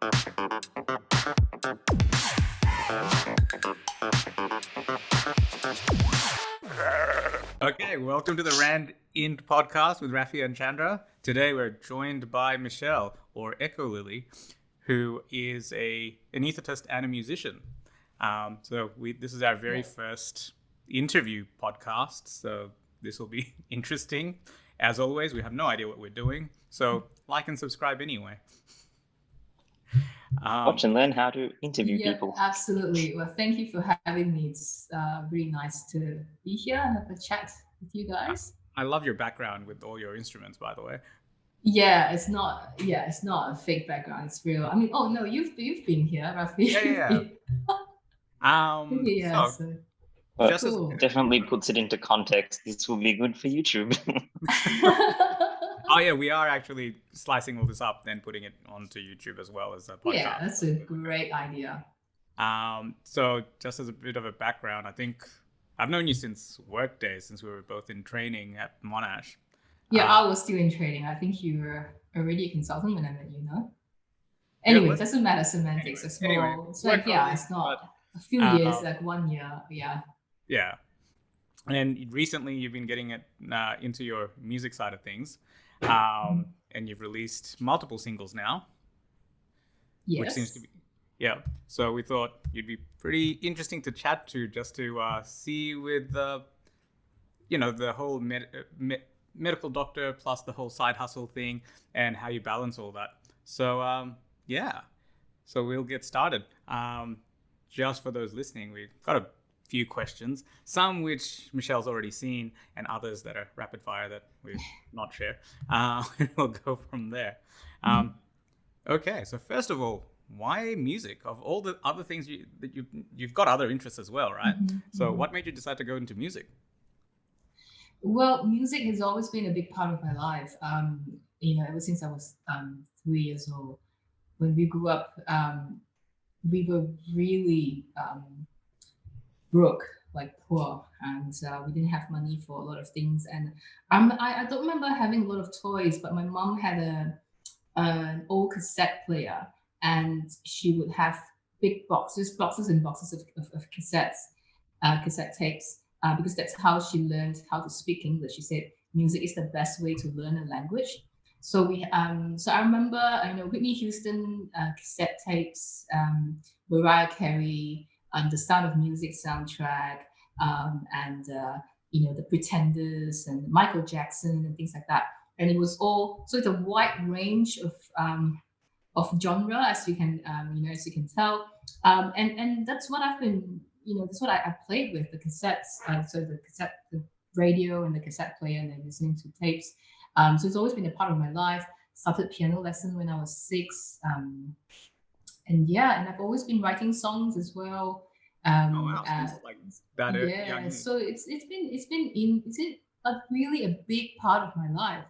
Okay, welcome to the randInt podcast with Raffy and Chandra. Today we're joined by Michelle, or Echolily, who is an anesthetist and a musician. This is our very first interview podcast, so this will be interesting. As always, we have no idea what we're doing, so like and subscribe anyway. Watch and learn how to interview people. Absolutely. Well, thank you for having me. It's really nice to be here and have a chat with you guys. I love your background with all your instruments, by the way. Yeah, it's not a fake background. It's real. I mean, oh no, you've been here, Raffy. Cool. Definitely puts it into context. This will be good for YouTube. Oh yeah, we are actually slicing all this up and putting it onto YouTube as well as a podcast. Yeah, that's a great idea. So just as a bit of a background, I think I've known you since work days, since we were both in training at Monash. Yeah, I was still in training. I think you were already a consultant when I met you, no? Anyway, it doesn't matter semantics. It's more, it's like, it's not a few years, like 1 year. Yeah. Yeah. And recently you've been getting it into your music side of things. And you've released multiple singles now. Yes. Which seems to be, so we thought you'd be pretty interesting to chat to, just to see with the whole medical doctor plus the whole side hustle thing and how you balance all that. So so we'll get started. Just for those listening, we've got a few questions, some which Michelle's already seen and others that are rapid fire that we'll not share. We'll go from there. Okay, so first of all, why music? Of all the other things you've got other interests as well, right? So what made you decide to go into music? Well, music has always been a big part of my life. Ever since I was 3 years old. When we grew up, we were really broke, like poor, and we didn't have money for a lot of things. And I don't remember having a lot of toys, but my mom had an old cassette player, and she would have big boxes and boxes of cassettes, cassette tapes, because that's how she learned how to speak English. She said music is the best way to learn a language. So I remember, Whitney Houston cassette tapes, Mariah Carey, the Sound of Music soundtrack, and the Pretenders and Michael Jackson and things like that. And it was all, so it's a wide range of genre, as you can tell, and that's what I've been, that's what I played with, the cassettes, so the radio and the cassette player, and then listening to tapes. So it's always been a part of my life. Started piano lesson when I was 6. And I've always been writing songs as well. Like that. So it's really a big part of my life,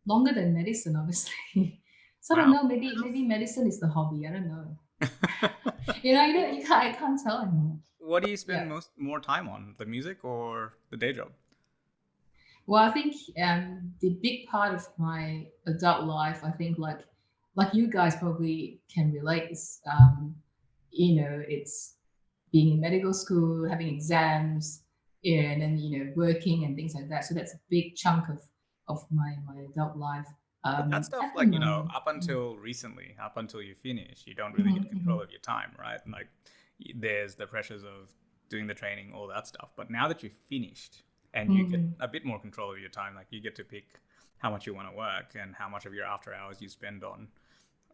longer than medicine, obviously. So I don't know. Maybe medicine is the hobby. I don't know. I can't tell anymore. What do you spend more time on, the music or the day job? Well, I think the big part of my adult life, I think like you guys probably can relate, is it's being in medical school, having exams, and then working and things like that. So that's a big chunk of my adult life. That stuff, like up until recently, up until you finish, you don't really get control of your time, right? And like there's the pressures of doing the training, all that stuff. But now that you've finished, and you get a bit more control of your time, like you get to pick how much you want to work and how much of your after hours you spend on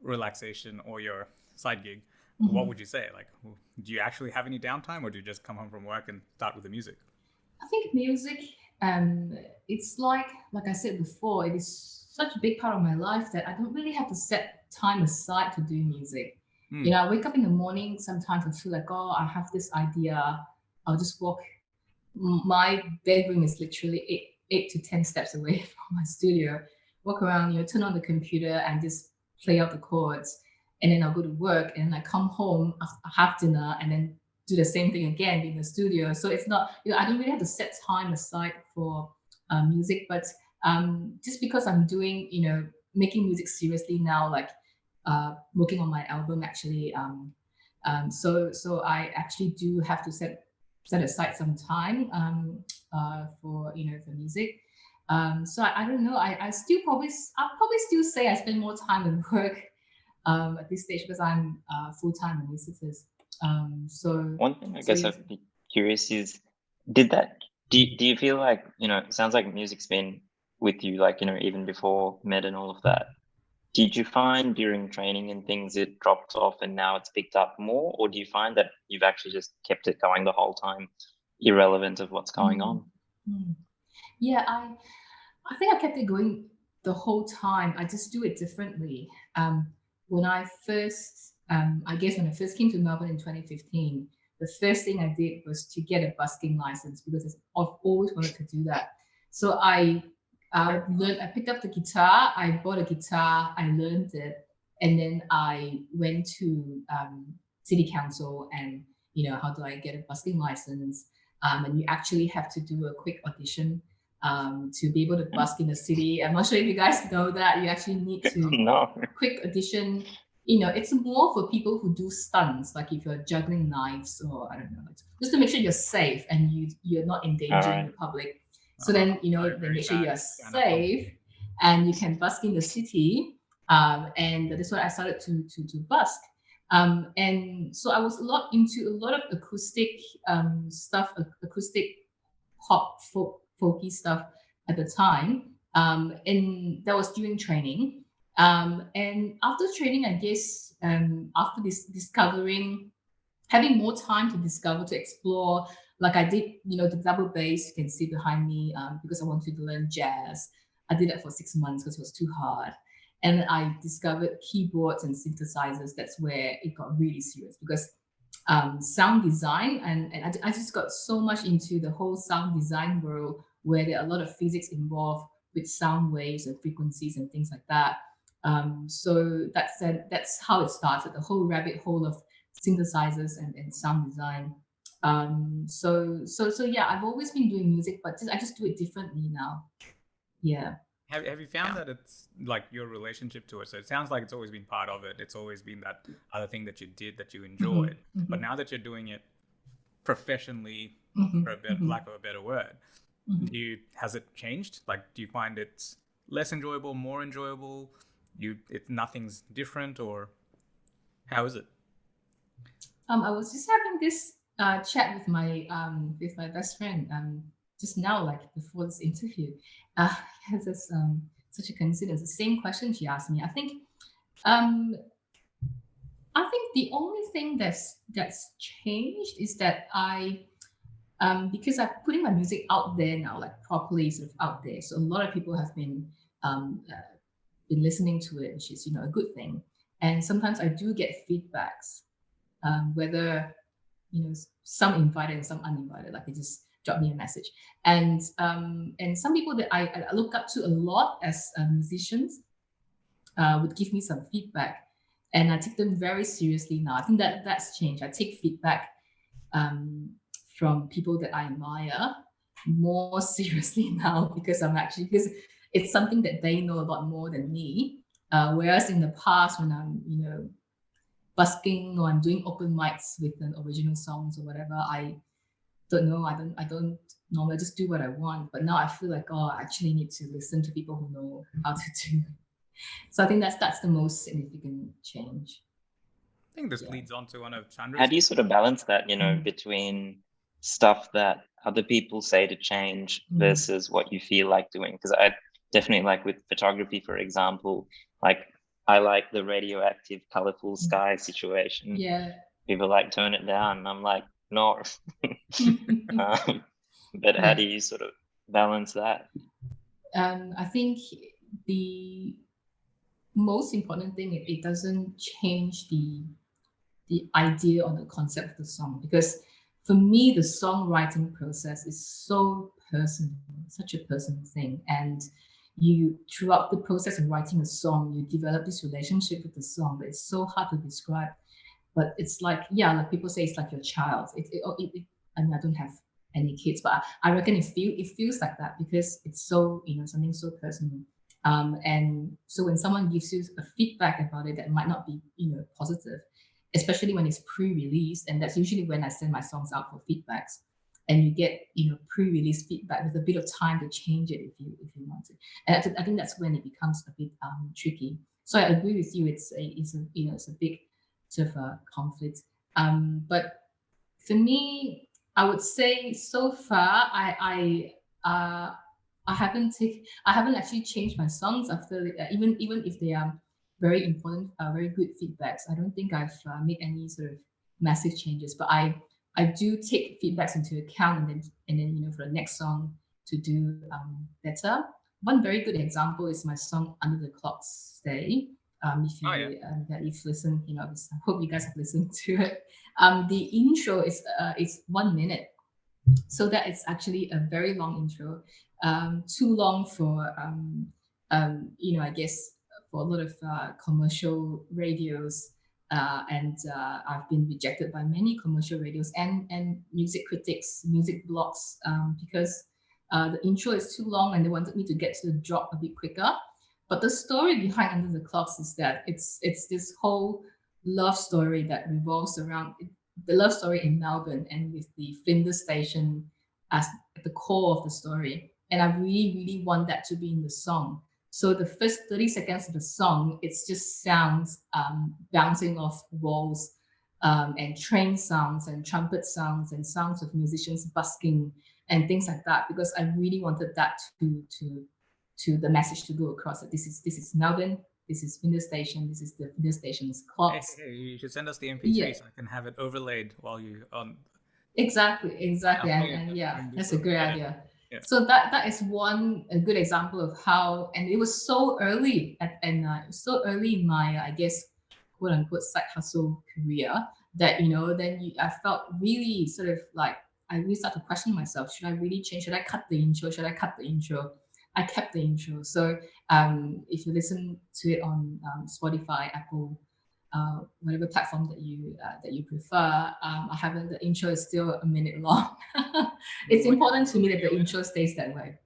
relaxation or your side gig. What would you say? Like, do you actually have any downtime, or do you just come home from work and start with the music? I think music, it's like I said before, it is such a big part of my life that I don't really have to set time aside to do music. I wake up in the morning, sometimes I feel like, I have this idea, I'll just walk. My bedroom is literally 8 to 10 steps away from my studio. Walk around, turn on the computer and just play out the chords. And then I'll go to work, and I come home, have dinner, and then do the same thing again in the studio. So it's not, I don't really have to set time aside for music. But just because I'm doing, making music seriously now, like working on my album actually. So I actually do have to set aside some time for for music. So I don't know. I'll probably still say I spend more time at work at this stage because I'm full time anesthetist. So One thing I so guess yes. I'd be curious is, do you feel like, it sounds like music's been with you, like, even before med and all of that. Did you find during training and things it dropped off and now it's picked up more? Or do you find that you've actually just kept it going the whole time, irrelevant of what's going on? Yeah, I think I kept it going the whole time. I just do it differently. When I first, I guess when I first came to Melbourne in 2015, the first thing I did was to get a busking license because I've always wanted to do that. So I picked up the guitar, I bought a guitar, I learned it, and then I went to city council and, how do I get a busking license? And you actually have to do a quick audition to be able to busk in the city. I'm not sure if you guys know that you actually need to No. quick audition. It's more for people who do stunts, like if you're juggling knives or I don't know, just to make sure you're safe and you're not endangering Alright. the public. So then they make sure you're safe and you can busk in the city. And that's why I started to busk. And so I was into a lot of acoustic stuff, acoustic pop folky stuff at the time. And that was during training. And after training, I guess after this discovering, having more time to discover, to explore, like I did, the double bass you can see behind me because I wanted to learn jazz. I did that for 6 months because it was too hard. And I discovered keyboards and synthesizers. That's where it got really serious because sound design and I just got so much into the whole sound design world where there are a lot of physics involved with sound waves and frequencies and things like that. So that's how it started, the whole rabbit hole of synthesizers and sound design. So yeah, I've always been doing music, but I just do it differently now. Yeah. Have you found that it's like your relationship to it? So it sounds like it's always been part of it. It's always been that other thing that you did that you enjoyed. But now that you're doing it professionally, for a bit, lack of a better word, has it changed? Like, do you find it's less enjoyable, more enjoyable? If nothing's different, or how is it? I was just having this chat with my best friend just now, like before this interview. It's just such a coincidence. The same question she asked me. Um, I think the only thing that's changed is that because I'm putting my music out there now, like properly sort of out there. So a lot of people have been listening to it, which is a good thing. And sometimes I do get feedbacks, whether some invited and some uninvited. Like they just drop me a message, and some people that I look up to a lot as musicians would give me some feedback, and I take them very seriously now. I think that's changed. I take feedback from people that I admire more seriously now because it's something that they know a lot more than me. Whereas in the past, when I'm busking or I'm doing open mics with an original songs or whatever, I don't know. I don't normally just do what I want. But now I feel like, I actually need to listen to people who know how to do. So I think that's the most significant change. I think this leads on to one of Chandra's. How do you sort of balance that, between stuff that other people say to change versus what you feel like doing? Because I definitely, like with photography, for example, like I like the radioactive, colorful sky situation. Yeah. People like turn it down, and I'm like, no. But how do you sort of balance that? I think the most important thing, it doesn't change the idea or the concept of the song, because for me the songwriting process is so personal, such a personal thing, and you throughout the process of writing a song you develop this relationship with the song that it's so hard to describe. But it's like people say it's like your child. I mean, I don't have any kids, but I reckon it feels like that because it's so something so personal. And so when someone gives you a feedback about it that might not be, positive, especially when it's pre-released, and that's usually when I send my songs out for feedbacks, and you get, pre-release feedback with a bit of time to change it if you want to. And I think that's when it becomes a bit tricky. So I agree with you. It's a big sort of conflict. But for me, I would say so far I haven't actually changed my songs after even if they are very important, very good feedbacks. I don't think I've made any sort of massive changes, but I do take feedbacks into account, and then for the next song to do better. One very good example is my song "Under the Clock Stay." If you Oh, yeah. that you've listened, I hope you guys have listened to it. The intro is 1 minute, so that is actually a very long intro, too long for I guess for a lot of commercial radios, and I've been rejected by many commercial radios and music critics, music blogs, because the intro is too long and they wanted me to get to the drop a bit quicker. But the story behind Under the Clocks is that it's this whole love story that revolves around the love story in Melbourne, and with the Flinders Station as the core of the story. And I really, really want that to be in the song. So the first 30 seconds of the song, it's just sounds bouncing off walls, and train sounds and trumpet sounds and sounds of musicians busking and things like that, because I really wanted that to the message to go across that this is Melbourne, this is Flinders Station, this is the Flinders Station's clocks. Hey, you should send us the MP3 Yeah. so I can have it overlaid while you on. Exactly, Yeah, and yeah, this that's a one. great Yeah. idea. Yeah. So that is a good example of how, and it was so early so early in my, I guess, quote unquote side hustle career, that I felt really sort of like I really started questioning myself. Should I really change? Should I cut the intro? Should I cut the intro? I kept the intro. So if you listen to it on Spotify, Apple, whatever platform that you prefer, I haven't. The intro is still a minute long. It's Would you important do to a me that radio the edit? intro stays that way.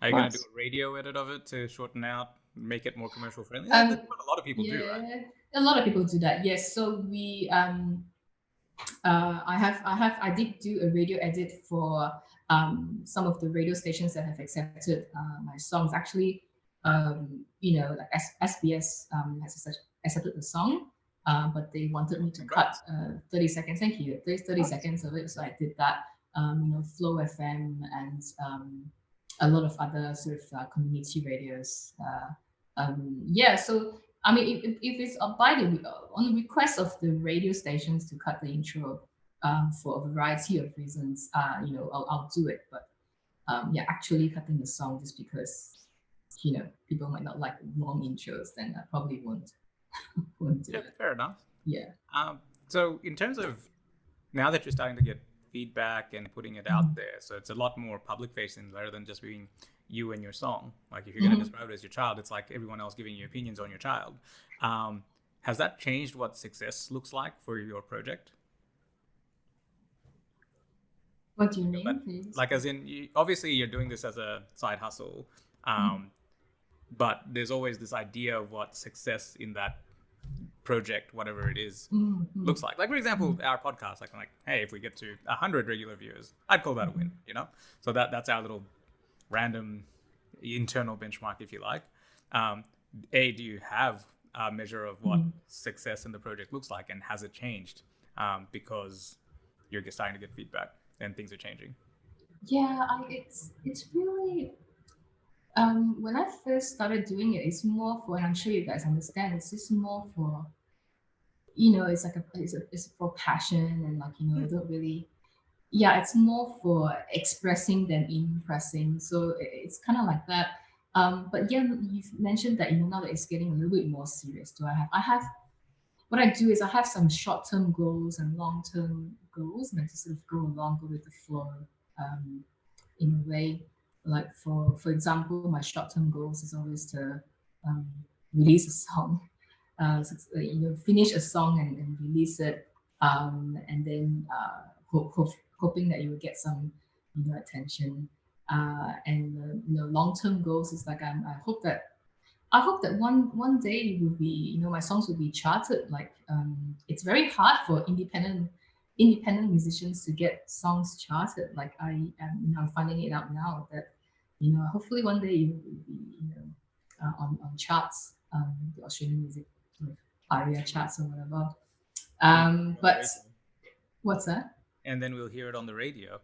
Are you going to do Nice. a radio edit of it to shorten out, make it more commercial friendly? Um, That's what a lot of people do, right? yeah, a lot of people do that. Yes. So we I did do a radio edit for some of the radio stations that have accepted my songs. Actually, like SBS has accepted the song, but they wanted me to cut Congrats. 30 seconds. Thank you. 30 seconds of it. So I did that. Flow FM and a lot of other sort of community radios. Yeah. So I mean, if it's on the request of the radio stations to cut the intro, for a variety of reasons, I'll do it. But yeah, actually cutting the song just because people might not like long intros, then I probably won't do Yeah, it. fair enough. Yeah. So in terms of now that you're starting to get feedback and putting it out there, so it's a lot more public facing rather than just being you and your song. Like if you're going to describe it as your child, it's like everyone else giving you opinions on your child. Has that changed what success looks like for your project? What do you mean, please? Like as in, obviously you're doing this as a side hustle, but there's always this idea of what success in that project, whatever it is, looks like. Like for example, our podcast. Like I'm like, hey, if we get to 100 regular viewers, I'd call that a win. So that's our little random internal benchmark, if you like. Do you have a measure of what success in the project looks like, and has it changed because you're starting to get feedback and things are changing? Yeah, it's really when I first started doing it, it's more for, and I'm sure you guys understand, it's just more for it's like it's for passion, and like I don't really, yeah, it's more for expressing than impressing. So it's kind of like that. But yeah, you've mentioned that now that it's getting a little bit more serious. I have what I do is I have some short-term goals and long-term goals, and I just sort of go with the flow, in a way. Like for example, my short-term goals is always to um, release a song, finish a song and release it, and then hoping that you will get some attention. And long-term goals is like I hope that one day will be, my songs will be charted. Like it's very hard for independent musicians to get songs charted. Like I'm finding it out now that hopefully one day it will be on charts, the Australian music sort of ARIA charts or whatever. But what's that? And then we'll hear it on the radio.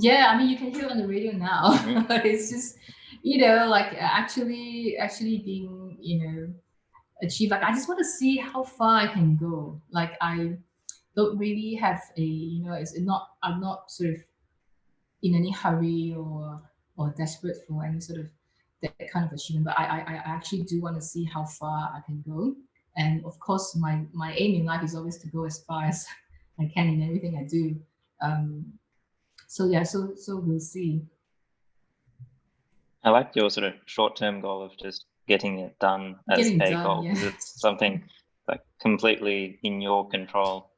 Yeah, I mean, you can hear it on the radio now. But it's just, like actually being, achieved. Like I just want to see how far I can go. Like I don't really have I'm not sort of in any hurry or desperate for any sort of that kind of achievement. But I actually do want to see how far I can go. And of course, my aim in life is always to go as far as I can in everything I do. So yeah, so we'll see. I like your sort of short-term goal of just getting it done as a goal, because it's something like completely in your control.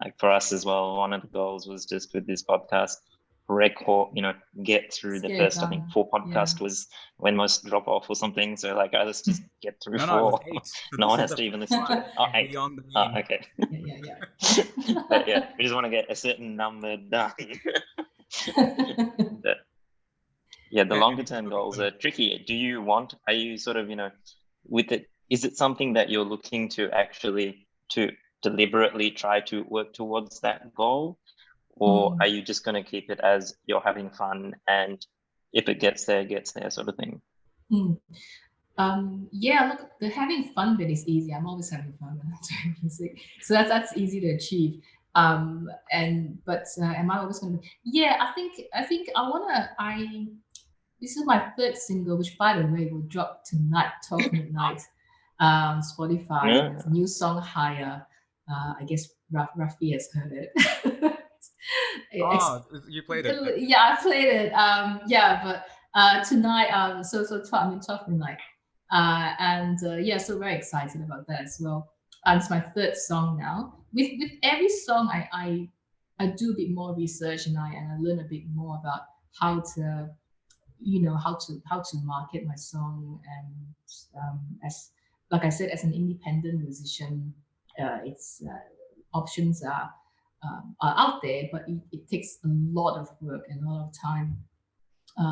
Like for us as well, one of the goals was just with this podcast, get through the first, I think 4 podcast was when most drop off or something. So like, let's just get through 4. No, it was 8. So no one has to even listen to it. 8. Beyond the mean. Okay. Yeah. But yeah, we just want to get a certain number done. But, yeah, the longer term goals are tricky. Are you sort of, with it, is it something that you're looking to actually to deliberately try to work towards that goal? Or are you just going to keep it as you're having fun, and if it gets there sort of thing? Yeah, look, the having fun bit is easy. I'm always having fun when I'm doing music, so that's easy to achieve. But am I always going to? Yeah, I think this is my 3rd single, which by the way will drop tonight, 12 midnight, Spotify. Yeah. New song, Higher. I guess Raffy has heard it. You played it. Yeah, I played it. But tonight, so 12 midnight. So very excited about that as well. It's my 3rd song now. With every song, I do a bit more research, and I learn a bit more about how to market my song. And as like I said, as an independent musician, it's options are out there, but it takes a lot of work and a lot of time,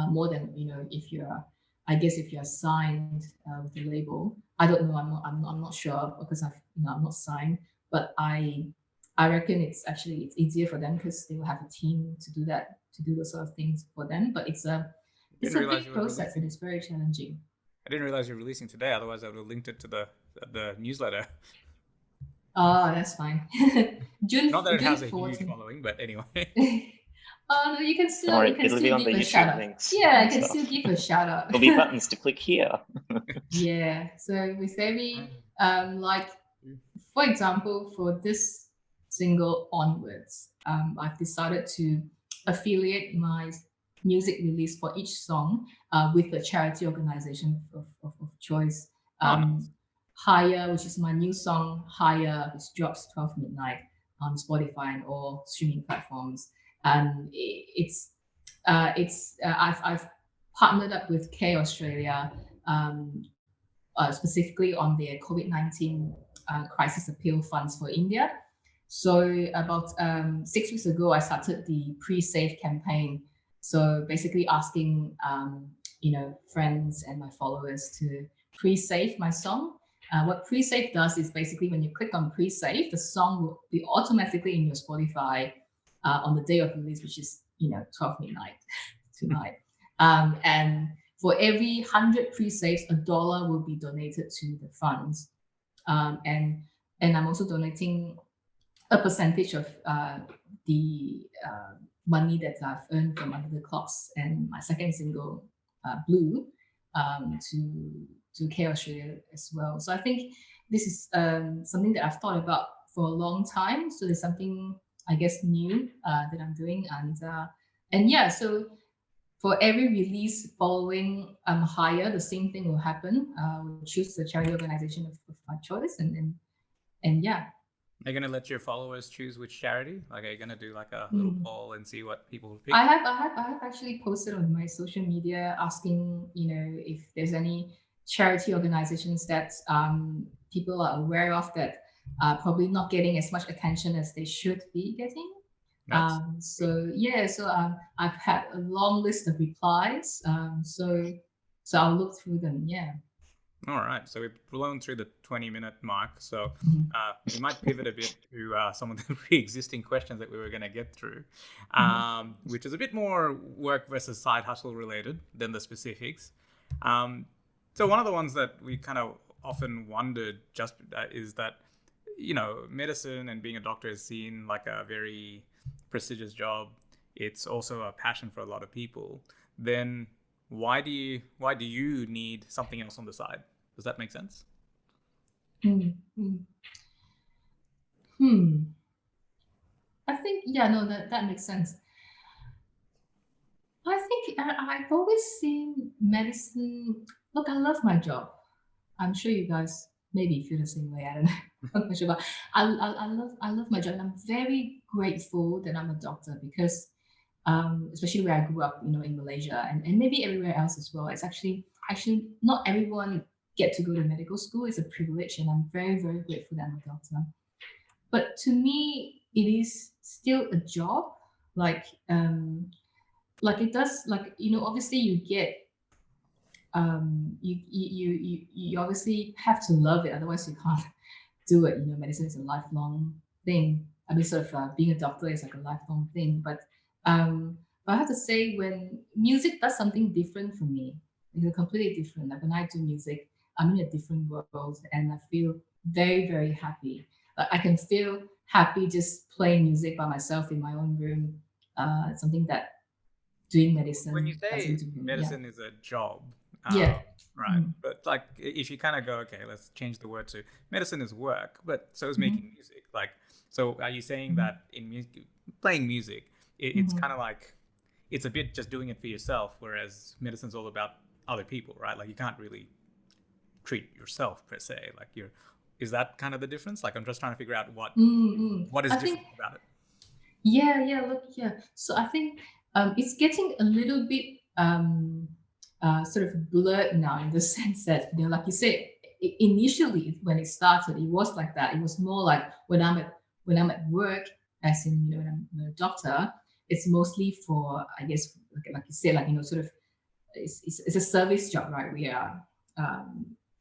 more than if you're signed with the label. I don't know. I'm not sure, because I'm not signed, but I reckon it's easier for them because they will have a team to do those sort of things for them. But it's a big process, and it's very challenging. I didn't realize you're releasing today. Otherwise, I would have linked it to the newsletter. Oh, that's fine. Not that it has a huge following, but anyway. Oh no, you can still it'll be on the YouTube links. Yeah, I can still give a shout out. There'll be buttons to click here. Yeah. So with every like, for example, for this single onwards, I've decided to affiliate my music release for each song with a charity organization of choice. Higher, which is my new song, Higher, which drops 12 midnight on Spotify and all streaming platforms. And I've partnered up with K Australia, specifically on their COVID-19 crisis appeal funds for India. So about 6 weeks ago, I started the pre-save campaign. So basically asking friends and my followers to pre-save my song. What pre-save does is basically when you click on pre-save, the song will be automatically in your Spotify on the day of release, which is 12 midnight tonight. And for every 100 pre-saves, $1 will be donated to the funds. And I'm also donating a percentage of the money that I've earned from Under the Clocks and my second single, Blue, to K Australia as well. So I think this is something that I've thought about for a long time. So there's something, I guess, new that I'm doing. And yeah, so for every release following Higher, the same thing will happen. We'll choose the charity organization of my choice, and yeah. Are you gonna let your followers choose which charity? Like, are you gonna do like a little poll and see what people pick? I have actually posted on my social media asking, if there's any charity organizations that people are aware of that are probably not getting as much attention as they should be getting. That's good. So I've had a long list of replies. So I'll look through them. Yeah. All right, so we've blown through the 20-minute mark, so Mhm. we might pivot a bit to some of the pre-existing questions that we were going to get through, Mhm. which is a bit more work versus side hustle related than the specifics. Um, so one of the ones that we kind of often wondered just is that, medicine and being a doctor is seen like a very prestigious job. It's also a passion for a lot of people. Then why do you need something else on the side? Does that make sense? Mm, mm. Hmm. I think, yeah, no, that makes sense. I think I've always seen medicine. Look, I love my job. I'm sure you guys maybe feel the same way. I don't know. I'm not sure, but I love my job, and I'm very grateful that I'm a doctor because, especially where I grew up, in Malaysia and maybe everywhere else as well. It's actually not everyone get to go to medical school. It's a privilege, and I'm very very grateful that I'm a doctor. But to me, it is still a job. Like like it does, like obviously you obviously have to love it, otherwise you can't do it. Medicine is a lifelong thing. I mean, sort of being a doctor is like a lifelong thing. But I have to say, when music does something different for me, it's completely different. Like when I do music, I'm in a different world, and I feel very very happy. Like I can feel happy just playing music by myself in my own room. Something that doing When you medicine doesn't say do. Yeah. medicine is a job, Yeah. right? Mm. But like, if you kind of go, okay, let's change the word to medicine is work, but so is Mhm. making music. Like, so are you saying Mhm. that in music, playing music, it's kind Mhm. of like it's a bit just doing it for yourself, whereas medicine's all about other people, right? Like, you can't really treat yourself per se. Like, is that kind of the difference? Like, I'm just trying to figure out what Mm, mm. what is I think, different about it. yeah, look, yeah. So I think it's getting a little bit sort of blurred now, in the sense that, like you said, initially when it started, it was like that. It was more like when I'm at work, as in, when I'm a doctor, it's mostly for, I guess, like you said, like, sort of, it's a service job, right? We are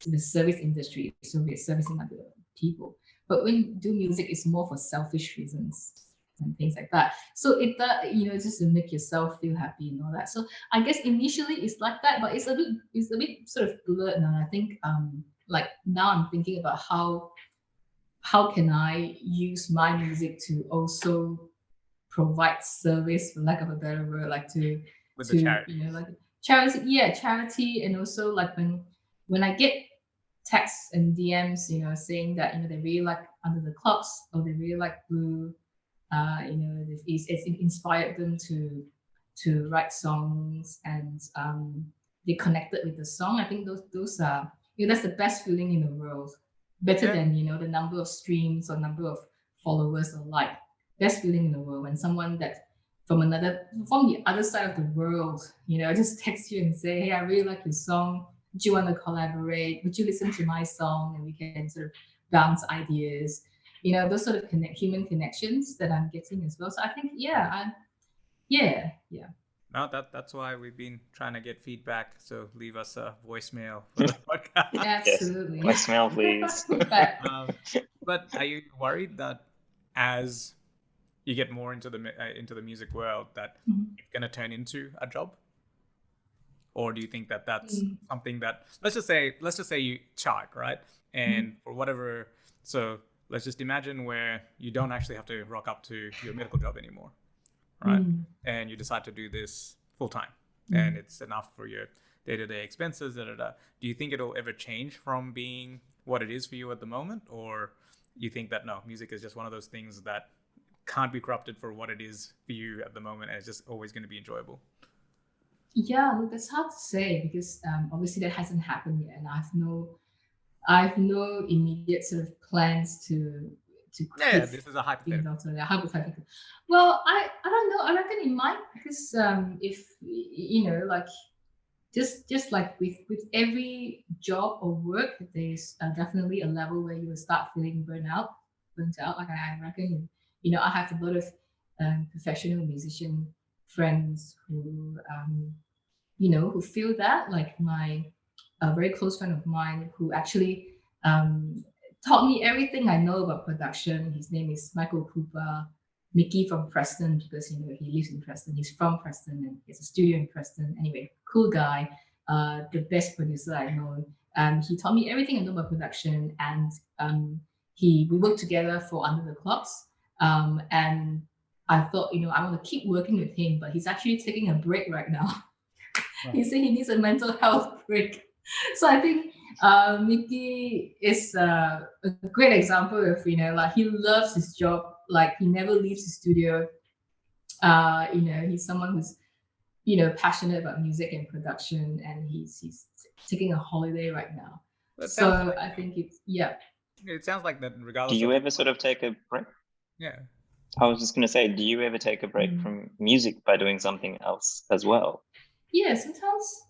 in the service industry, so we're servicing other people. But when you do music, it's more for selfish reasons and things like that. So it's just to make yourself feel happy and all that. So I guess initially it's like that, but it's a bit sort of blurred now. I think like now I'm thinking about how can I use my music to also provide service, for lack of a better word, like to With the to charity. like charity, yeah, charity. And also, like, when I get texts and DMs, saying that they really like Under the Clocks, or they really like Blue. It's inspired them to write songs, and they connected with the song. I think those are, that's the best feeling in the world, better Yeah, than the number of streams or number of followers or like. Best feeling in the world when someone that from the other side of the world, just text you and say, hey, I really like your song. Do you want to collaborate? Would you listen to my song? And we can sort of bounce ideas. Those sort of human connections that I'm getting as well. So I think, yeah. no, that's why we've been trying to get feedback. So leave us a voicemail for the podcast. Yes. Absolutely. Voicemail, please. But um, but are you worried that as you get more into the music world, that mhm, it's gonna turn into a job, or do you think that that's mm, something that let's just say you chart, right, mhm, and for whatever, so let's just imagine where you don't actually have to rock up to your medical job anymore, right? mm, And you decide to do this full time, and mm. it's enough for your day-to-day expenses. Da, da, da. Do you think it'll ever change from being what it is for you at the moment, or you think that no, music is just one of those things that can't be corrupted for what it is for you at the moment, and it's just always going to be enjoyable? Yeah, look, that's hard to say because obviously that hasn't happened yet, and I've no immediate sort of plans to Yeah, quit this is a being a hypothetical. doctor. Yeah, hypothetical. Well, I don't know. I reckon it might, because if like just like with every job or work, there's definitely a level where you will start feeling burnt out. Like I reckon, I have a lot of professional musician friends who feel that. Like my a very close friend of mine who actually taught me everything I know about production. His name is Michael Cooper, Mickey from Preston, because he lives in Preston. He's from Preston and he has a studio in Preston. Anyway, cool guy, the best producer I know. He taught me everything I know about production, and we worked together for Under the Clocks. And I thought, I want to keep working with him, but he's actually taking a break right now. He said he needs a mental health break. So I think Mickey is a great example of, like he loves his job, like he never leaves the studio. He's someone who's, passionate about music and production, and he's taking a holiday right now. That So sounds like, I think it sounds like that Do regardless you of, ever sort of take a break? yeah. I was just going to say, do you ever take a break from music by doing something else as well? Yeah, sometimes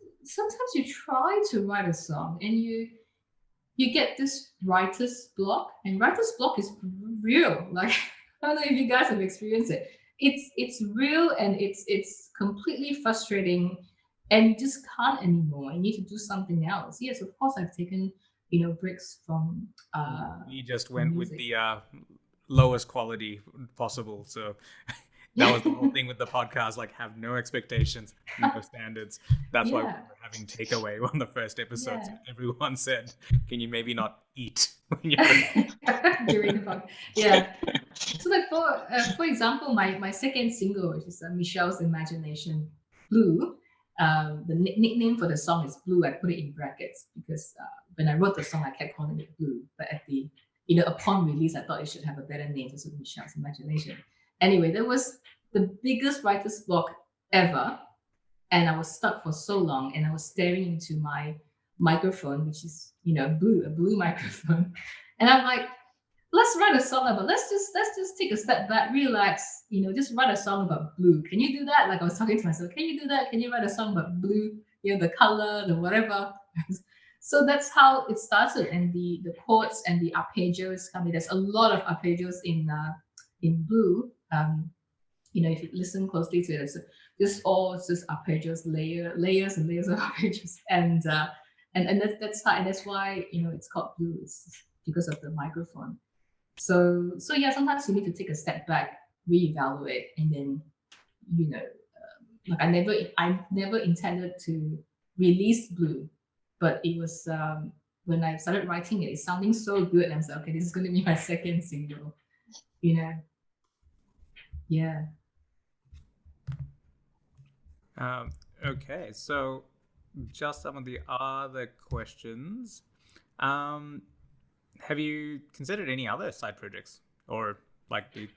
you try to write a song and you get this writer's block, and writer's block is real. Like I don't know if you guys have experienced it. It's real, and it's completely frustrating, and you just can't anymore. You need to do something else. Yes, of course I've taken breaks from You just from went with music. the lowest quality possible. So that was the whole thing with the podcast, like have no expectations, no standards. That's why we Yeah, were having takeaway on the first episode. So yeah. everyone said, can you maybe not eat when you're During the podcast, yeah. So like for example, my second single, which is Michelle's Imagination, Blue. The nickname for the song is Blue. I put it in brackets because when I wrote the song, I kept calling it Blue. But at the upon release, I thought it should have a better name. So Michelle's Imagination. Anyway, that was the biggest writer's block ever, and I was stuck for so long, and I was staring into my microphone, which is a blue microphone, and I'm like, let's write a song about let's just take a step back, relax, just write a song about blue. Can you do that? Like I was talking to myself, can you do that? Can you write a song about blue? The color, the whatever. So that's how it started, and the chords and the arpeggios. I mean, there's a lot of arpeggios in blue. If you listen closely to it, it's just arpeggios, layers and layers of arpeggios, and that's why it's called blue. It's because of the microphone. So yeah, sometimes you need to take a step back, reevaluate, and then like I never intended to release blue, but it was when I started writing it, it's sounding so good, and I was like, okay, this is going to be my second single. Yeah. Okay, so just some of the other questions. Have you considered any other side projects, or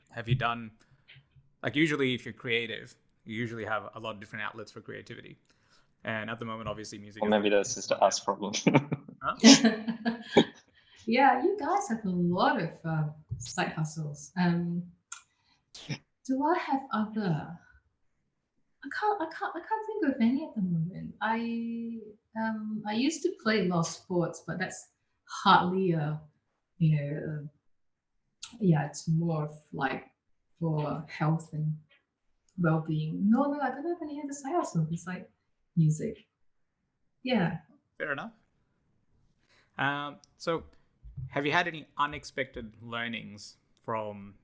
have you done, like, usually if you're creative, you usually have a lot of different outlets for creativity, and at the moment, obviously, music. Or maybe that's just us problem. Huh? Yeah, you guys have a lot of side hustles. Do I have other? I can't think of any at the moment. I used to play a lot of sports, but that's hardly yeah, it's more of like for health and well-being. No, I don't have any other side hustle besides music. Yeah. Fair enough. So, have you had any unexpected learnings from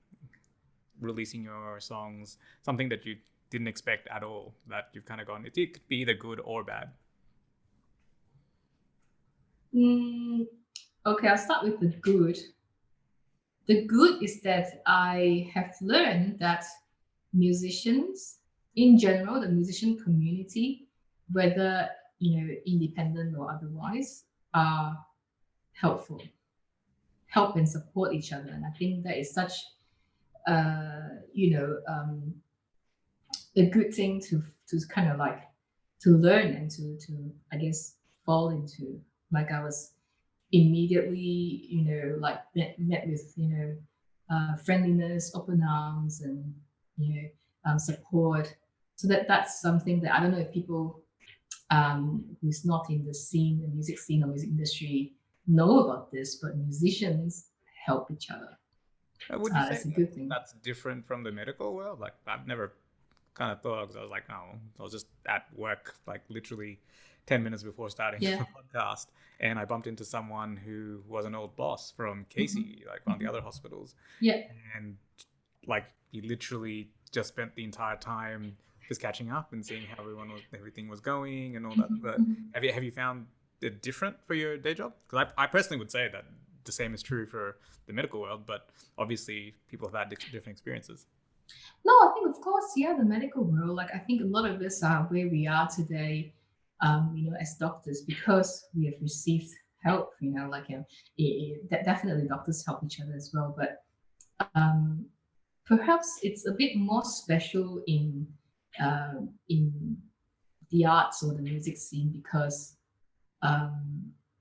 releasing your songs? Something that you didn't expect at all, that you've kind of gone, it could be either good or bad. Okay, I'll start with the good. The good is that I have learned that musicians in general, the musician community, whether independent or otherwise, are helpful, help and support each other. And I think that is such a good thing to kind of like to learn and to I guess fall into. Like I was immediately like met with friendliness, open arms, and support. So that's something that I don't know if people who's not in the scene, the music scene or music industry, know about this, but musicians help each other. Would you say It's a good thing. that's different from the medical world? Like, I've never kind of thought, because I was like, oh, I was just at work, like literally 10 minutes before starting Yeah. the podcast, and I bumped into someone who was an old boss from Casey, like one of the other hospitals. Yeah. And like, he literally just spent the entire time just catching up and seeing how everything was going and all that. But have you found it different for your day job? Because I personally would say that the same is true for the medical world, but obviously people have had different experiences. No, I think of course, yeah, the medical world. Like I think a lot of us are where we are today, as doctors because we have received help. Definitely doctors help each other as well, but um, perhaps it's a bit more special in the arts or the music scene because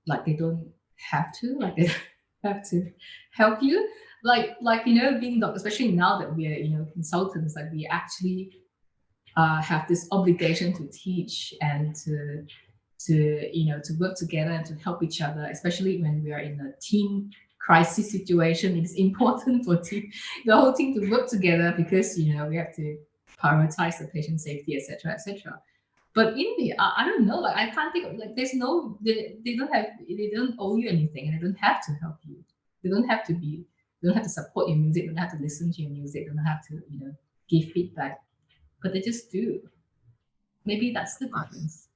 like they don't have to, like they have to help you, being doctor, especially now that we are consultants, like we actually have this obligation to teach and to work together and to help each other, especially when we are in a team crisis situation. It's important for the whole team to work together because we have to prioritize the patient safety, etc., etc. But in the I don't know, like I can't think of, like there's no they don't owe you anything and they don't have to help you. They don't have to support your music, they don't have to listen to your music, they don't have to give feedback, but they just do. Maybe that's the difference.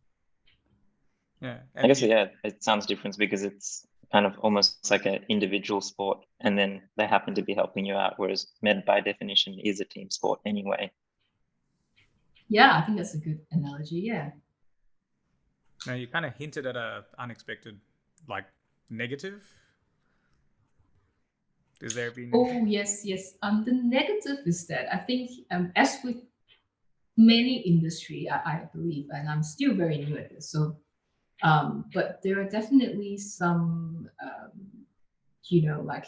Yeah, I guess it sounds different because it's kind of almost like an individual sport, and then they happen to be helping you out, whereas med by definition is a team sport anyway. Yeah, I think that's a good analogy. Yeah. Now you kind of hinted at a unexpected, like, negative. Is there been? Oh yes. The negative is that I think as with many industry, I believe, and I'm still very new at this, so but there are definitely some like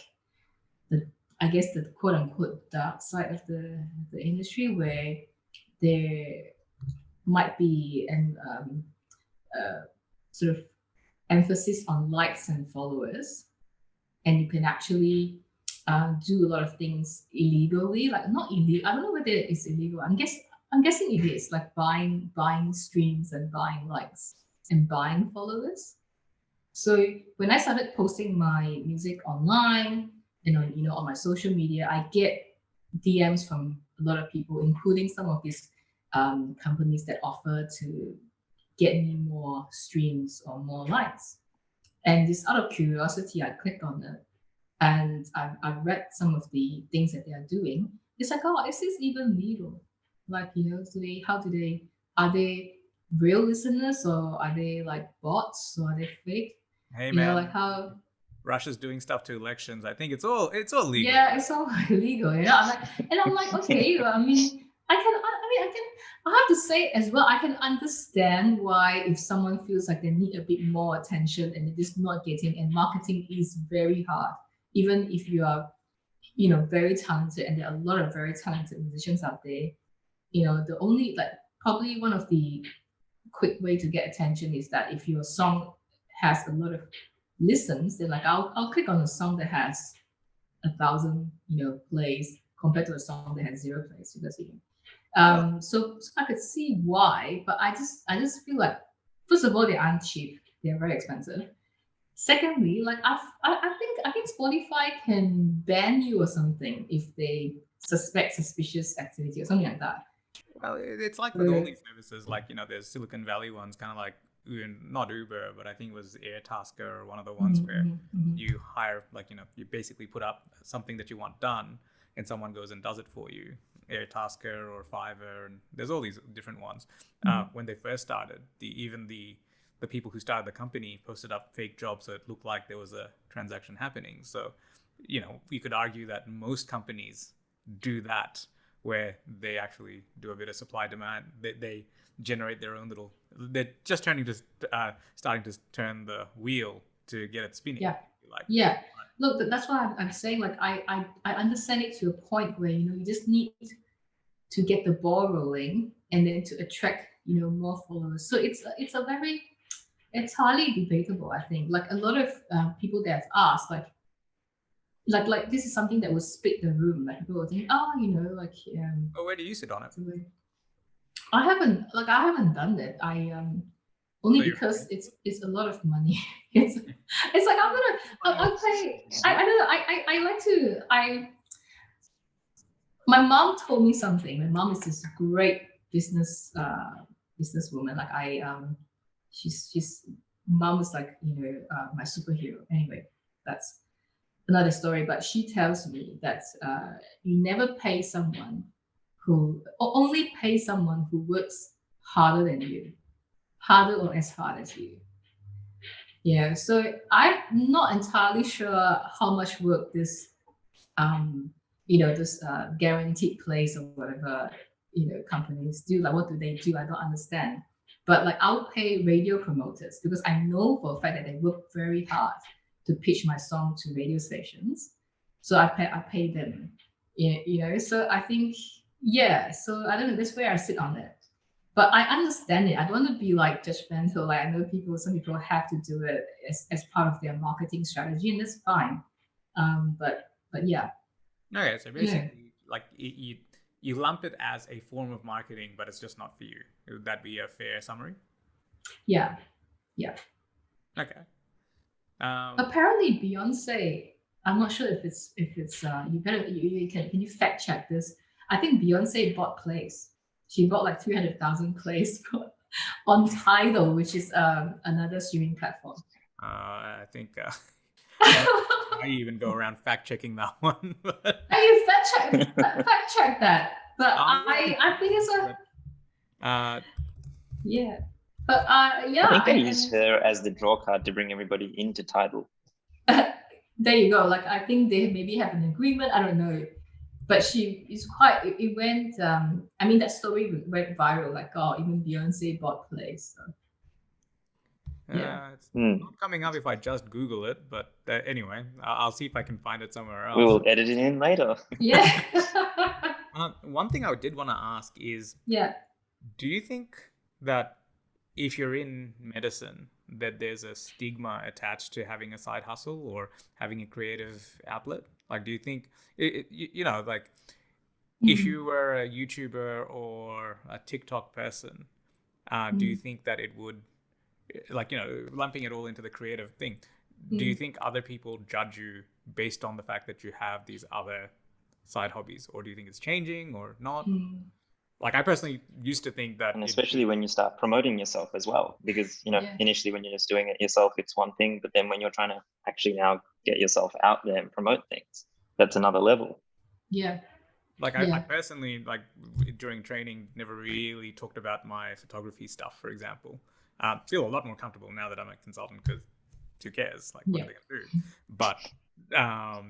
the I guess the quote unquote dark side of the industry where there might be an sort of emphasis on likes and followers, and you can actually do a lot of things illegally, like not illegal. I don't know whether it's illegal. I'm guessing it is, like buying streams and buying likes and buying followers. So when I started posting my music online and on my social media, I get DMs from a lot of people, including some of these companies that offer to get me more streams or more likes. And just out of curiosity, I clicked on it and I read some of the things that they are doing. It's like, oh, is this even legal? Like, are they real listeners or are they like bots or are they fake? Hey man, like how Russia's doing stuff to elections. I think it's all legal. yeah, it's all illegal. I'm like, okay. I mean, I have to say as well, I can understand why if someone feels like they need a bit more attention and they're just not getting, and marketing is very hard, even if you are, very talented, and there are a lot of very talented musicians out there. The only, like, probably one of the quick way to get attention is that if your song has a lot of listens, then like I'll click on a song that has 1,000 plays compared to a song that has 0 plays, because so I could see why, but I just feel like, first of all, they aren't cheap, they're very expensive. Secondly, like I think Spotify can ban you or something if they suspect suspicious activity or something like that. Well, it's like with all these services, like, there's Silicon Valley ones, kind of like, not Uber, but I think it was Airtasker or one of the ones where you hire, like, you basically put up something that you want done and someone goes and does it for you. Airtasker or Fiverr, and there's all these different ones. When they first started, even the people who started the company posted up fake jobs so it looked like there was a transaction happening. So, you could argue that most companies do that, where they actually do a bit of supply demand. They generate their own little. They're just starting to turn the wheel to get it spinning. Yeah. Like, yeah. look, that's why I'm saying, like, I understand it to a point where, you just need to get the ball rolling and then to attract, more followers. So it's highly debatable, I think. Like a lot of people that have asked, like this is something that will split the room. Like people will think, oh, like Oh, where do you sit on it? I haven't done that. Only So you're because it's a lot of money. It's like I'll pay. I don't know. I like to My mom told me something. My mom is this great businesswoman. Like she's mom is like my superhero. Anyway, that's another story. But she tells me that you never pay someone or only pay someone who works harder than you, harder or as hard as you. Yeah. So I'm not entirely sure how much work this guaranteed place or whatever, companies do. Like, what do they do? I don't understand. But like, I'll pay radio promoters because I know for a fact that they work very hard to pitch my song to radio stations. So I pay them. Yeah. So I think, yeah. So I don't know. That's where I sit on it. But I understand it. I don't want to be like judgmental. Like I know some people have to do it as part of their marketing strategy, and that's fine. But yeah. Okay, so basically, like you lump it as a form of marketing, but it's just not for you. Would that be a fair summary? Yeah. Okay. Apparently, Beyonce. I'm not sure if it's can you fact check this? I think Beyonce bought plays. She bought like 300,000 plays on Tidal, which is another streaming platform. I think I even go around fact checking that one. Hey, fact check that. But I think it's yeah. But yeah. I think they use her as the draw card to bring everybody into Tidal. There you go. Like I think they maybe have an agreement. I don't know. But she is quite. It went. I mean, that story went viral. Like, oh, even Beyonce bought plays. So. Yeah. It's not coming up if I just Google it, but anyway, I'll see if I can find it somewhere else. We will edit it in later. Yeah. One thing I did want to ask is, do you think that if you're in medicine, that there's a stigma attached to having a side hustle or having a creative outlet? Like, do you think, if you were a YouTuber or a TikTok person, do you think that it would, lumping it all into the creative thing, do you think other people judge you based on the fact that you have these other side hobbies, or do you think it's changing or not? Like, I personally used to think that, and especially when you start promoting yourself as well, because initially when you're just doing it yourself, it's one thing, but then when you're trying to actually now get yourself out there and promote things, that's another level. I personally, during training, never really talked about my photography stuff, for example. Feel a lot more comfortable now that I'm a consultant, because who cares? Like, what are they gonna do? But I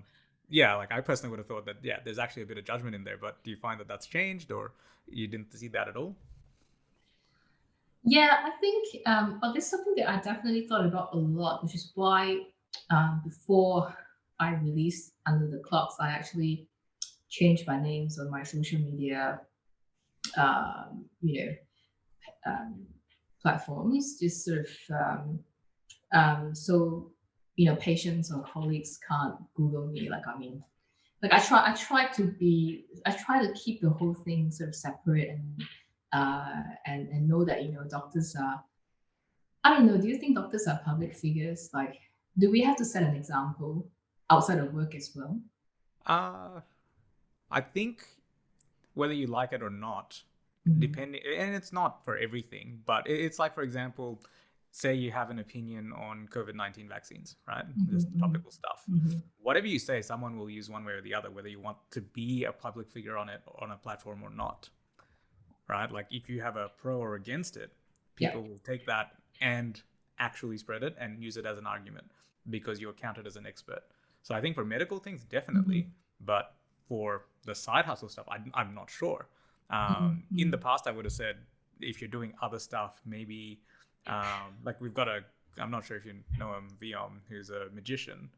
personally would have thought that there's actually a bit of judgment in there. But do you find that that's changed, or you didn't see that at all? Yeah, I think this is something that I definitely thought about a lot, which is why before I released Under the Clocks, I actually changed my names on my social media, platforms, just sort of so patients or colleagues can't Google me. I try to keep the whole thing sort of separate and know that doctors are. I don't know. Do you think doctors are public figures? Like, do we have to set an example outside of work as well? I think whether you like it or not, depending, and it's not for everything, but it's like, for example, say you have an opinion on COVID-19 vaccines, right? This topical stuff. Whatever you say, someone will use one way or the other, whether you want to be a public figure on it, on a platform or not, right? Like, if you have a pro or against it, people will take that and actually spread it and use it as an argument because you're counted as an expert. So I think for medical things, definitely, but for the side hustle stuff, I'm not sure. In the past, I would have said, if you're doing other stuff, maybe we've got I'm not sure if you know him, Viom, who's a magician.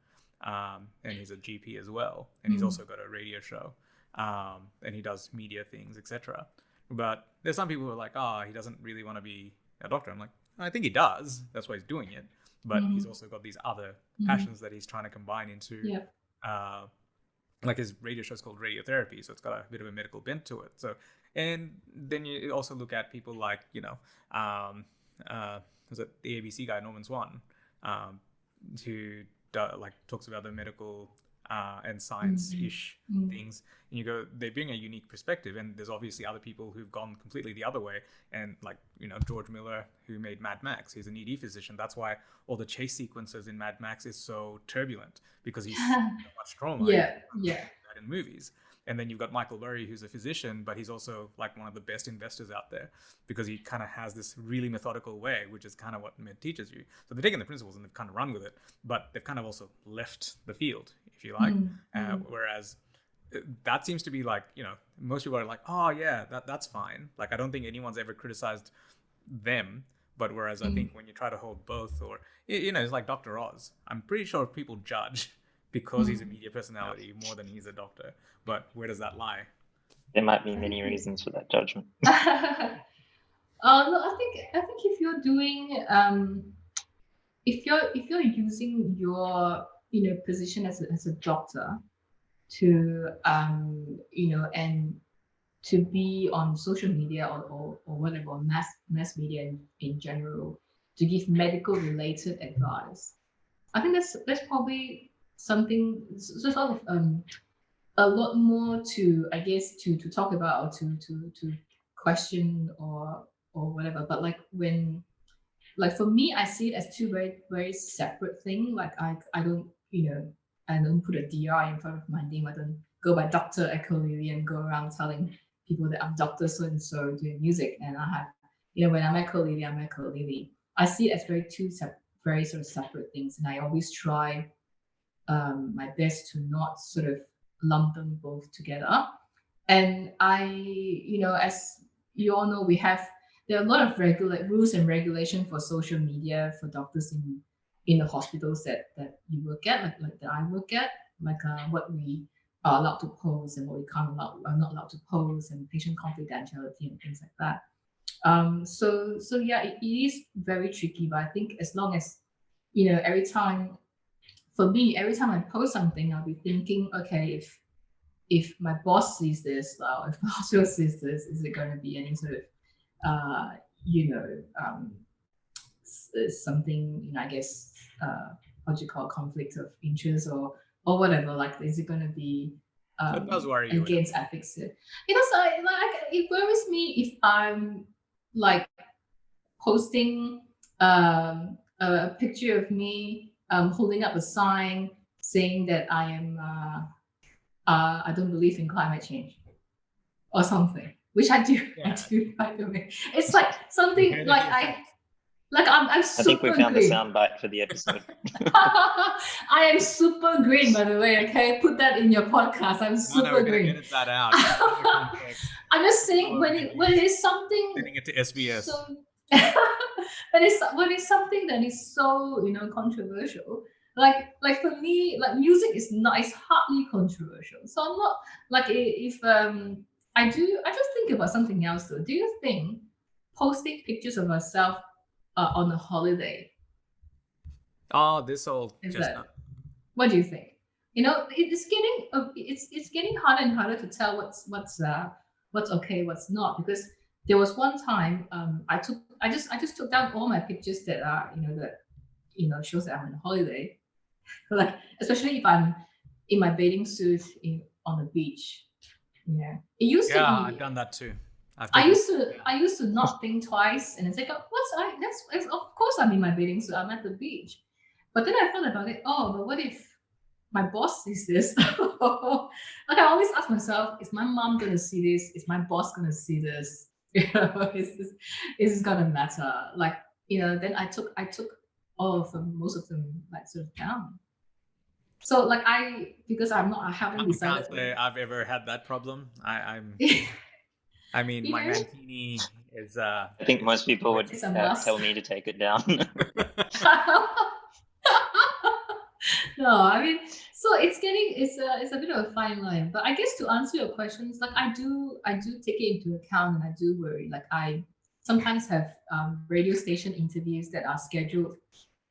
and he's a GP as well, and he's also got a radio show, and he does media things, etc. But there's some people who are like, oh, he doesn't really want to be a doctor. I'm like, I think he does. That's why he's doing it. But he's also got these other passions that he's trying to combine into, like his radio show is called Radiotherapy, so it's got a bit of a medical bent to it. So, and then you also look at people like, was it the ABC guy, Norman Swan, who talks about the medical and science-ish things, and you go, they bring a unique perspective, and there's obviously other people who've gone completely the other way, and like, George Miller, who made Mad Max, he's an ED physician. That's why all the chase sequences in Mad Max is so turbulent, because he's so much trauma that in movies. And then you've got Michael Burry, who's a physician, but he's also like one of the best investors out there, because he kind of has this really methodical way, which is kind of what med teaches you. So they've taken the principles and they've kind of run with it, but they've kind of also left the field, if you like. Whereas that seems to be like, most people are like, oh yeah, that's fine. Like, I don't think anyone's ever criticized them. But whereas I think when you try to hold both, or, it's like Dr. Oz, I'm pretty sure people judge because he's a media personality more than he's a doctor. But where does that lie? There might be many reasons for that judgment. No, I think if you're doing if you're using your position as a doctor to and to be on social media or whatever, or mass media in general, to give medical related advice, I think that's probably something sort of a lot more to, I guess, to talk about, or to question or whatever. But for me, I see it as two very, very separate things. Like I don't I don't put a DR in front of my name. I don't go by Dr. Echolily and go around telling people that I'm Dr. so and so doing music, and I have when I'm Echolily, I'm Echolily. I see it as very sort of separate things, and I always try my best to not sort of lump them both together. And as you all know, there are a lot of rules and regulation for social media for doctors in the hospitals that you work at, like that I work at, like what we are allowed to post and what we are not allowed to post, and patient confidentiality and things like that. So yeah, it is very tricky. But I think as long as every time I post something, I'll be thinking, okay, if my boss sees this, or if the hospital sees this, is it going to be any sort of something, I guess, what you call conflict of interest or whatever? Like, is it going to be That does worry you. against ethics? It worries me if I'm like posting a picture of me holding up a sign saying that I am I don't believe in climate change or something, which I do. Yeah. I do, by the way. It's like something like I'm super I think we found green. the soundbite for the episode. I am super green, by the way. Okay, put that in your podcast. I'm super we're gonna green. edit that out. I'm just saying when it is something. Sending it to SBS. So, when it's something that is so controversial, like for me, like music is hardly controversial. So I'm not like, if I just think about something else though. Do you think posting pictures of ourselves on a holiday? Oh, this all Is just that, what do you think? It's getting harder and harder to tell what's okay, what's not, because there was one time I just took down all my pictures that are shows that I'm on a holiday, like especially if I'm in my bathing suit on the beach. Yeah, it used to be. I've done that too. I used to not think twice, and it's like, of course I'm in my bathing suit. I'm at the beach. But then I thought about it. Oh, but what if my boss sees this? Like, I always ask myself, is my mom gonna see this? Is my boss gonna see this? Is this gonna matter? Like, then I took all of them, most of them, like, sort of down. So like I haven't decided. Can't say I've ever had that problem. I'm. I mean, my Mantini is. I think most people would tell me to take it down. No, I mean, so it's a bit of a fine line. But I guess to answer your questions, like I do take it into account, and I do worry. Like I sometimes have radio station interviews that are scheduled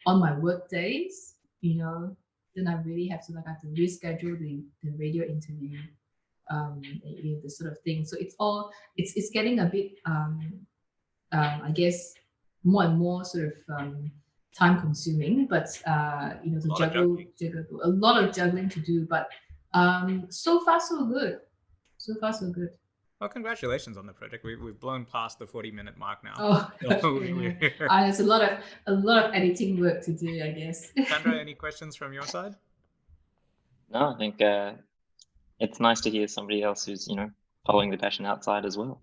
on my work days. Then I really have to reschedule the radio interview, the sort of thing. So it's getting a bit I guess more and more sort of time consuming, but A to lot of juggling. juggle a lot of juggling to do. But so far so good. So far so good. Well, congratulations on the project. We've blown past the 40-minute mark now. Oh, So there's a lot of editing work to do, I guess. Chandra, any questions from your side? No, I think it's nice to hear somebody else who's following the passion outside as well.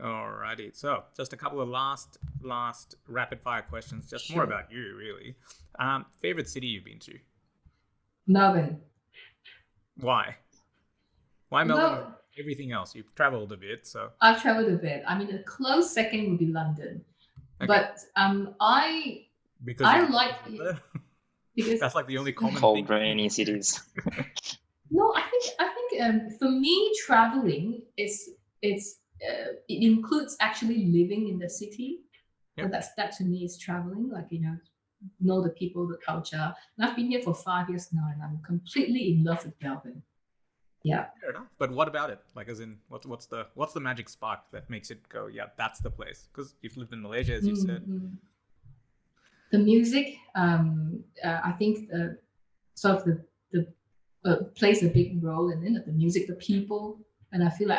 Alrighty, so just a couple of last rapid fire questions, just more Sure. about you, really. Favorite city you've been to? Melbourne. Why? Why Melbourne? Well, over everything else, you've traveled a bit, so I've traveled a bit. I mean, a close second would be London, okay. but I Because I you- like because that's like the only common Cold, thing. rainy cities. no, I think for me traveling it includes actually living in the city. Yep. So that to me is traveling, like know the people, the culture. And I've been here for 5 years now, and I'm completely in love with Melbourne. Yeah. Fair enough. But what about it? Like, as in, what's the magic spark that makes it go, yeah, that's the place? Because you've lived in Malaysia, as you said. Mm-hmm. The music, I think, sort of the plays a big role in it. The music, the people, and I feel like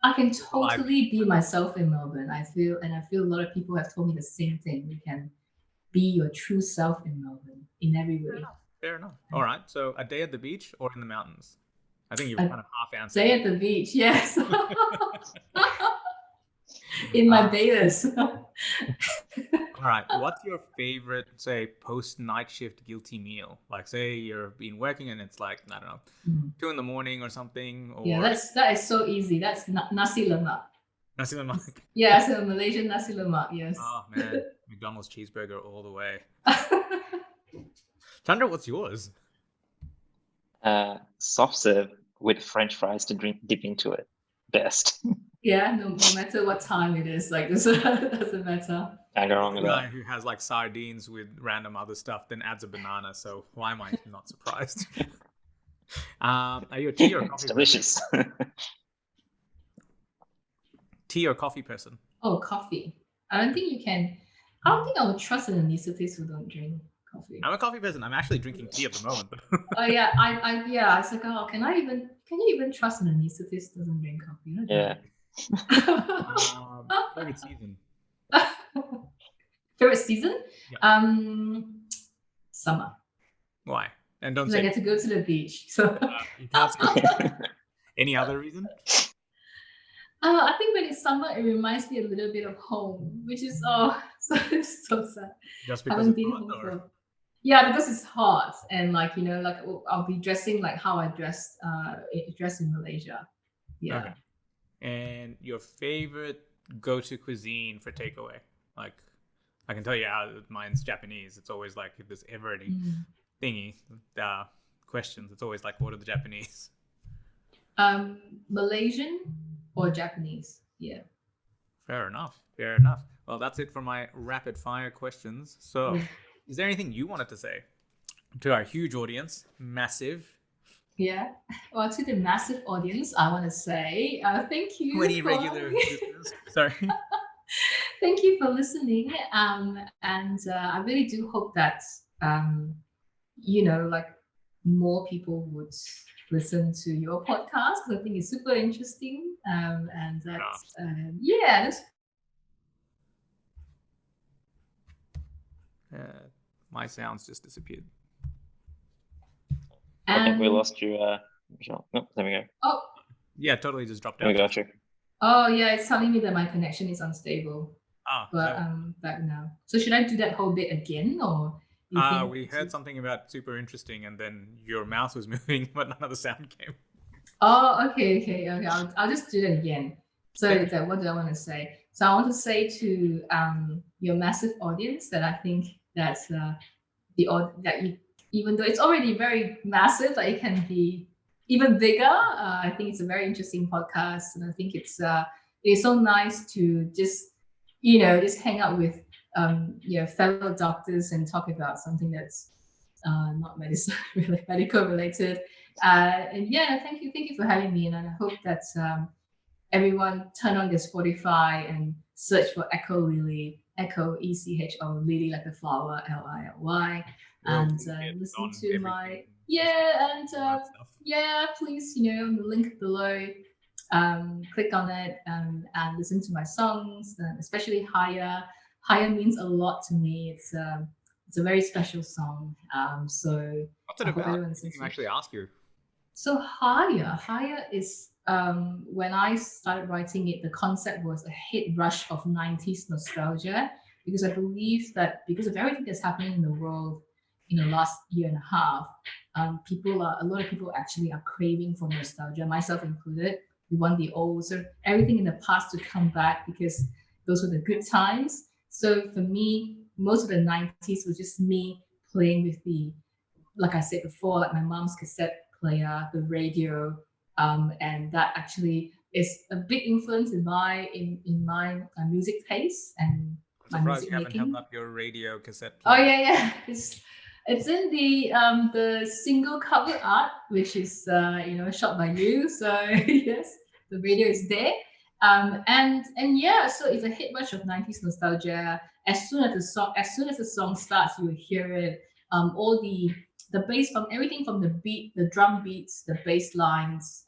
I can totally be myself in Melbourne. I feel a lot of people have told me the same thing. You can be your true self in Melbourne in every way. Fair enough. All right. So a day at the beach or in the mountains? I think you've A kind of half answered. Day at the beach, yes. In my bathers. All right. What's your favorite, say, post-night shift guilty meal? Like, say you've been working and it's like, I don't know, 2 a.m. or something. Or Yeah, that is so easy. That's nasi lemak. Nasi lemak. Yeah, so Malaysian nasi lemak. Yes. Oh man, McDonald's cheeseburger all the way. Chandra, what's yours? Soft serve with French fries to dip into it. Best. Yeah, no matter what time it is, like this doesn't matter. Can't go wrong with Guy that. who has like sardines with random other stuff, then adds a banana. So why am I not surprised? Are you a tea or It's coffee? delicious. Tea or coffee person? Oh, coffee. I don't think I would trust an anesthetist who don't drink coffee. I'm a coffee person. I'm actually drinking tea at the moment. Oh yeah, I was like, oh, can you even trust an anesthetist who doesn't drink coffee? You know? Yeah. Favorite season? Favorite season? Yeah. Summer. Why? And don't 'Cause I say get to go to the beach. So you can't say any other reason. I think when it's summer, it reminds me a little bit of home, which is so sad. Just because Haven't it's been hot, home or? for. Yeah, because it's hot, and I'll be dressing like how I dressed in Malaysia. Yeah. Okay. And your favorite go-to cuisine for takeaway? Like, I can tell you how mine's Japanese. It's always like, if there's ever any thingy questions, it's always like, what are the Japanese? Malaysian or Japanese? Yeah. Fair enough. Well, that's it for my rapid fire questions. So, is there anything you wanted to say to our huge audience? Massive. Yeah. Well, to the massive audience, I want to say thank you. 20 regular listeners. Sorry. Thank you for listening. And I really do hope that more people would listen to your podcast, because I think it's super interesting. And that's that's My sounds just disappeared. I think we lost you, Michelle. Oh, there we go. Oh. Yeah, totally just dropped There out. we got you. Oh yeah, it's telling me that my connection is unstable. But so, I'm back now. So should I do that whole bit again, or? We heard something about super interesting, and then your mouth was moving, but none of the sound came. Oh, okay. I'll just do it again. So what do I want to say? So I want to say to your massive audience that I think that even though it's already very massive, that it can be even bigger. I think it's a very interesting podcast, and I think it's so nice to just just hang out with fellow doctors and talk about something that's not medicine really medical related. And yeah, thank you for having me, and I hope that everyone turn on their Spotify and search for Echolily, Echo ECHO, Lily like the flower, Lily, We'll and link it listen on to my everything, and all that stuff. please on the link below, click on it and listen to my songs, especially Higher. Higher means a lot to me. It's a very special song. So What's it I hope about? everyone I listens didn't to it. actually ask you. So Higher is when I started writing it, the concept was a hit rush of 90s nostalgia, because I believe that because of everything that's happening in the world in the last year and a half, a lot of people actually are craving for nostalgia, myself included. We want the old, so everything in the past to come back, because those were the good times. So for me, most of the 90s was just me playing with like I said before, like my mom's cassette player, the radio, and that actually is a big influence in my music taste and I'm my surprised music you haven't held making. up your radio cassette Oh player. yeah, it's in the single cover art, which is shot by you. So yes, the radio is there. And yeah, so it's a hit bunch of 90s nostalgia. As soon as the song starts, you will hear it. All the bass, from everything from the beat, the drum beats, the bass lines,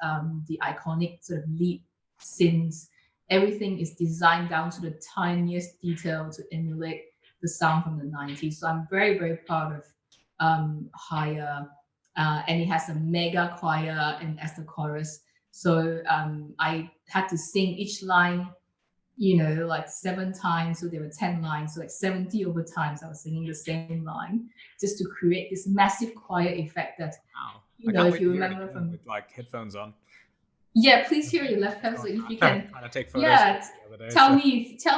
the iconic sort of lead synths, everything is designed down to the tiniest detail to emulate the sound from the 90s. So I'm very, very proud of Higher. And it has a mega choir and as the chorus. So I had to sing each line, like 7 times. So there were 10 lines. So like 70 over times I was singing the same line, just to create this massive choir effect that, Wow. I can't if wait you to hear it remember again from. with like headphones on. Yeah, please hear your left hand. So if you can, Trying to take photos yeah, the other day. tell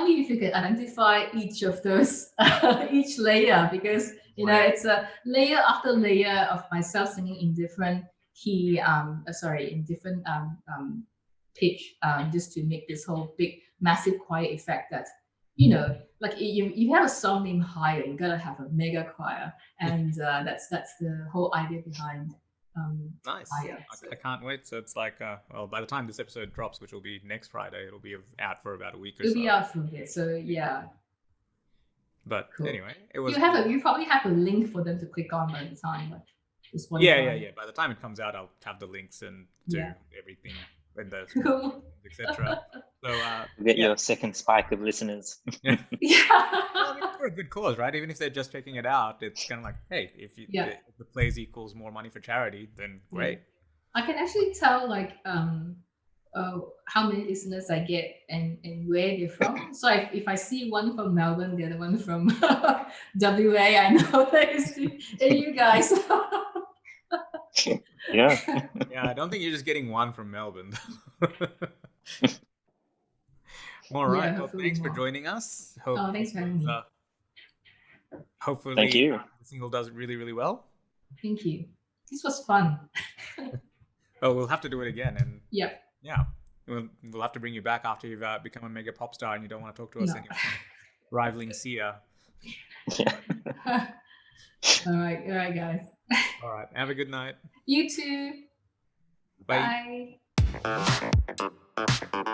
me if you can identify each of those, each layer, because it's a layer after layer of myself singing in different key, in different pitch, just to make this whole big massive choir effect. That like you have a song named Higher, you gotta have a mega choir, and that's the whole idea behind Nice. Higher. I can't wait. So it's like, well, by the time this episode drops, which will be next Friday, it'll be out for about a week or It'll so. be out for a bit. So yeah. But Cool. anyway, it was. You probably have a link for them to click on by the time, like the Yeah. By the time it comes out, I'll have the links and do Yeah. everything and the Cool. etc. So Get your second spike of listeners. yeah. Yeah. Well, I mean, it's for a good cause, right? Even if they're just checking it out, it's kind of like, hey, if the plays equals more money for charity, then great. I can actually tell how many listeners I get and where they're from. So if I see one from Melbourne, the other one from WA, I know that it's you guys. Yeah. Yeah, I don't think you're just getting one from Melbourne. All right. Well, thanks for joining us. Thanks for having me. Hopefully, Thank you. The single does it really, really well. Thank you. This was fun. Oh, we'll have to do it again. And yeah, we'll have to bring you back after you've become a mega pop star and you don't want to talk to us anymore. Rivaling Sia. Yeah. All right, guys. All right. Have a good night. You too. Bye. Bye.